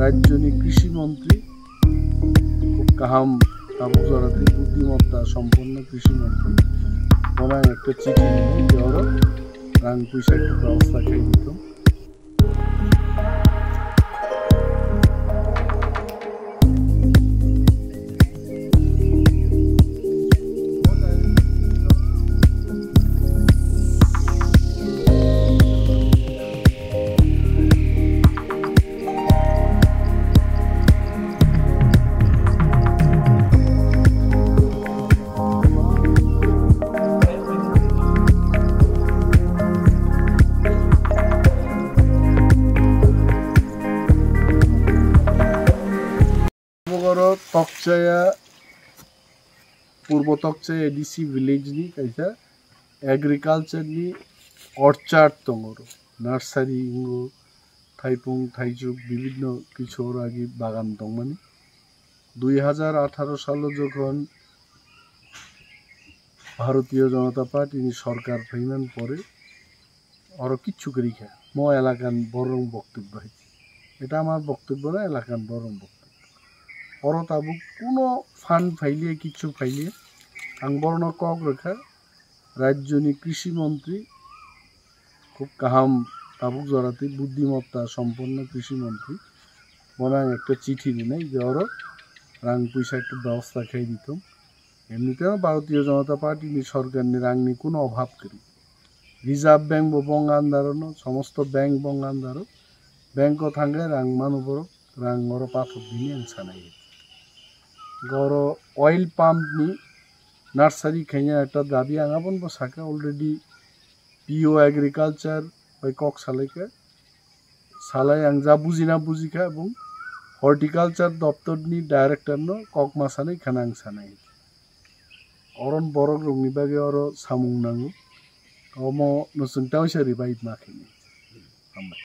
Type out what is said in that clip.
राज्यनि कृषि मंत्री खूब काहाम ताबुक जराते बुद्धिमत्ता सम्पन्न कृषि मंत्री बनाय एक चिठी दिने बेयाव रां पैसा एक व्यवस्था खाई दिथों। तकचाया पूर्व तकचाया एडीसी विलेज नि कैसा एग्रीकल्चर नि ऑर्चार्ड तंगरो नार्सारी इंगो थाइपुंग थाइजुग विभिन्न किशोर आगे बागान दंगमानी 2018 साल जखन भारतीय जनता पार्टी नि सरकार फैमान परे और किच्छु करी खाय मो एलाकान बरং बक्तव्य এটা আমার বক্তব্য না এলাকান বরং বক্তব্য और ताबुक कोनो फांड फाइलिए किच्छु फाइलिए आं बरनो कक रेखा राज्यनि कृषि मंत्री खूब काहाम ताबुक जराते बुद्धिमत्ता सम्पन्न कृषि मंत्री बनाय एक चिठी दिने बेयाव रां पैसा एक व्यवस्था खाई दिथों। एमनिते भारतीय जनता पार्टी नि सरकार नि रांनि कोनो अभाव करी रिजार्व बैंक बंगानदारो समस्त बैंक बंगानदारो बैंक थांगे रां मानुबरो रां और पाथर दिने आं सानाय गौर ऑयल पाम्प नि नार्सारी खेया एक दाबी आंगाबन बसाका अलरेडी पीओ एग्रीकल्चर बै कक सालायका सालाय आं जा बुजिना बुजिखा एबं हर्टिकल्चर दप्तर नि डायरेक्टर नो कक मासानै खाना आं सानाय अरन बरक रंनि बागे और सामुं नांगो अमो नसुंटाव सरि बाइट माखिनि।